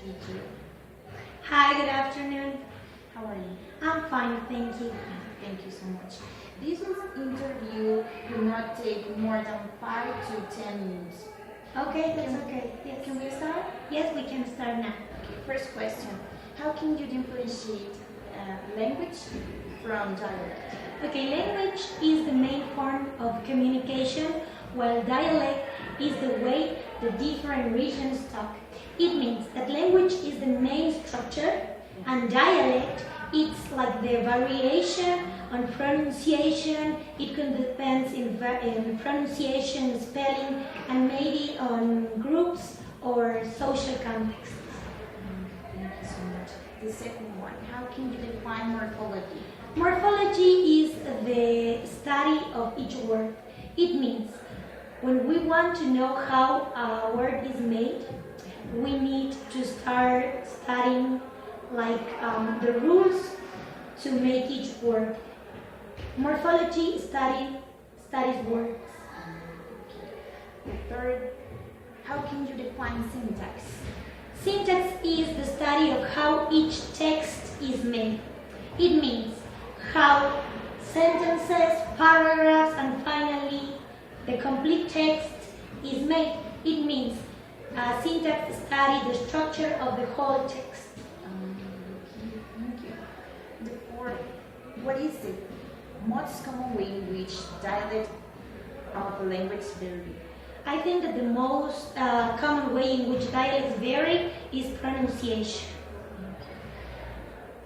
Thank you. Hi, good afternoon. How are you? I'm fine, thank you. Thank you so much. This interview will not take more than 5 to 10 minutes. Okay, that's okay. Yes. Can we start? Yes, we can start now. Okay, first question. How can you differentiate language from dialect? Okay, language is the main form of communication, while dialect is the way the different regions talk. It means that language is the main structure, and dialect it's like the variation on pronunciation. It can depend in pronunciation, spelling, and maybe on groups or social contexts. Thank you so much. The second one. How can you define morphology? Morphology is the study of each word. It means when we want to know how a word is made, we need to start studying the rules to make each word. Morphology studies words. The third. How can you define syntax? Syntax is the study of how each text is made. It means how sentences, paragraphs, and finally the complete text is made. It means syntax study the structure of the whole text. Thank you. The fourth. What is the most common way in which dialect of a language vary? I think that the most common way in which dialects vary is pronunciation.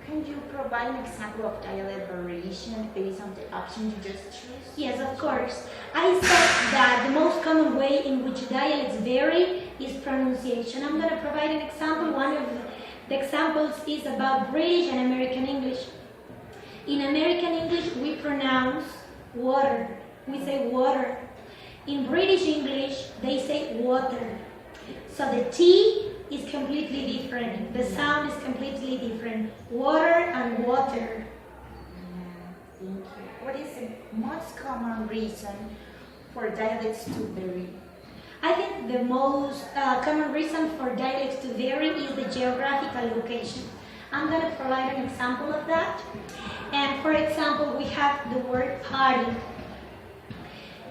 Can you provide an example of dialect variation based on the option you just chose? Yes, of course. I said that the most common way in which dialects vary is pronunciation. I'm going to provide an example. One of the examples is about British and American English. In American English, we pronounce water. We say water. In British English, they say water. So the T is completely different. The sound is completely different. Water and water. Thank you. What is the most common reason for dialects to vary? I think the most common reason for dialects to vary is the geographical location. I'm going to provide an example of that. And for example, we have the word party.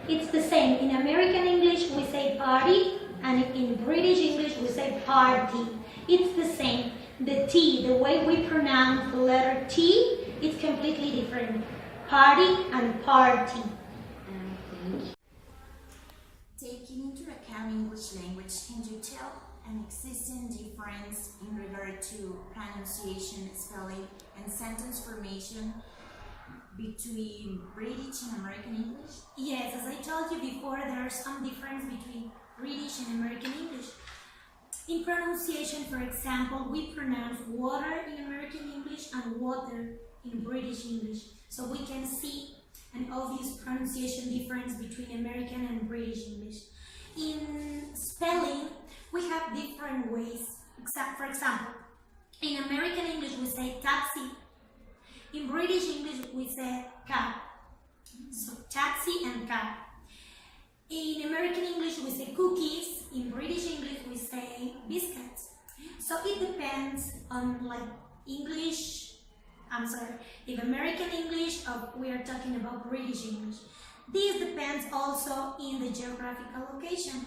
It's the same. In American English, we say party, and in British English, we say party. It's the same. The T, the way we pronounce the letter T, it's completely different. Party and party. Thank you. Taking into account English language, can you tell an existing difference in regard to pronunciation, spelling, and sentence formation between British and American English? Yes, as I told you before, there are some difference between British and American English. In pronunciation, for example, we pronounce water in American English and water in British English. So we can see an obvious pronunciation difference between American and British English. In spelling, we have different ways. For example, in American English we say taxi. In British English we say cab. So taxi and cab. In American English we say cookies. In British English we say biscuits. So it depends on if American English or we are talking about British English. This depends also in the geographical location.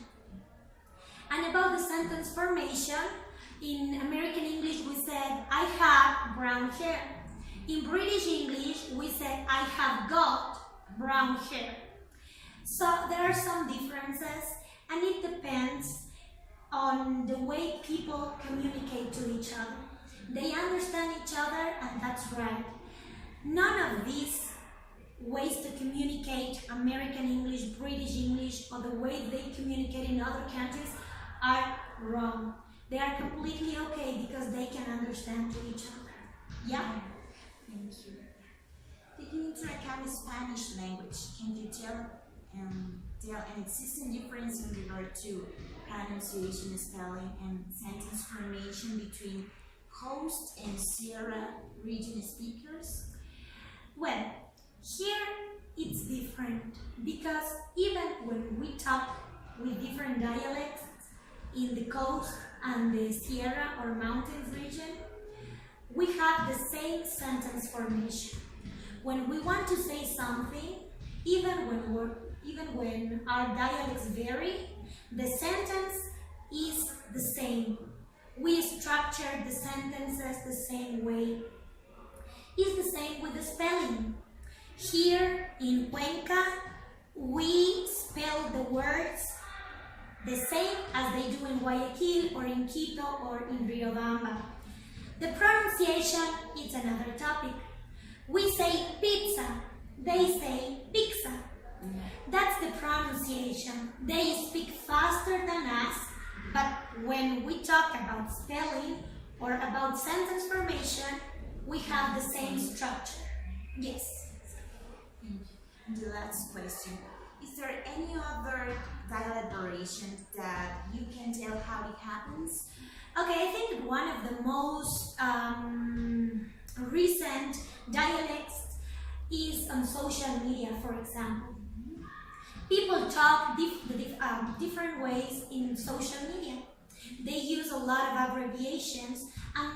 And about the sentence formation, in American English we said I have brown hair. In British English we said I have got brown hair. So there are some differences, and it depends on the way people communicate to each other. They understand each other, and that's right. None of these ways to communicate, American English, British English, or the way they communicate in other countries are wrong. They are completely okay because they can understand to each other. Yeah? Thank you. Taking into account the Spanish language, can you tell an existing difference in regard to pronunciation, spelling, and sentence formation between coast and Sierra region speakers? Well, here it's different because even when we talk with different dialects in the coast and the Sierra or mountains region, we have the same sentence formation. When we want to say something, even when our dialects vary, the sentence is the same. We structure the sentences the same way. It's the same with the spelling. Here in Cuenca, we spell the words the same as they do in Guayaquil or in Quito or in Riobamba. The pronunciation is another topic. We say pizza, they say pizza. That's the pronunciation. They speak faster than us, but when we talk about spelling or about sentence formation, we have the same structure. Yes. And the last question. Is there any other dialect variation that you can tell how it happens? Okay, I think one of the most recent dialects is on social media, for example. People talk different ways in social media. They use a lot of abbreviations, and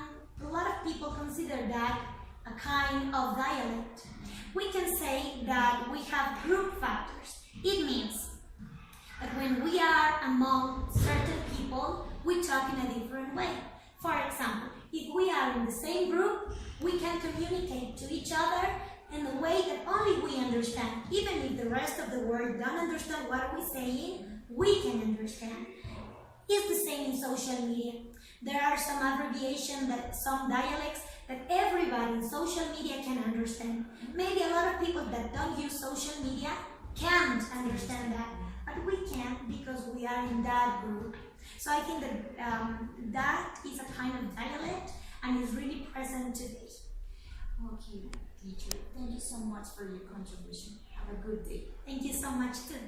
a lot of people consider that a kind of dialect. We can say that we have group factors. It means that when we are among certain people, we talk in a different way. For example, if we are in the same group, we can communicate to each other in a way that only we understand. Even if the rest of the world don't understand what we're saying, we can understand. It's the same in social media. There are some abbreviations, some dialects that everybody in social media can understand. Maybe a lot of people that don't use social media can't understand that, but we can because we are in that group. So I think that that is a kind of dialect and is really present today. Okay, teacher. Thank you so much for your contribution. Have a good day. Thank you so much too.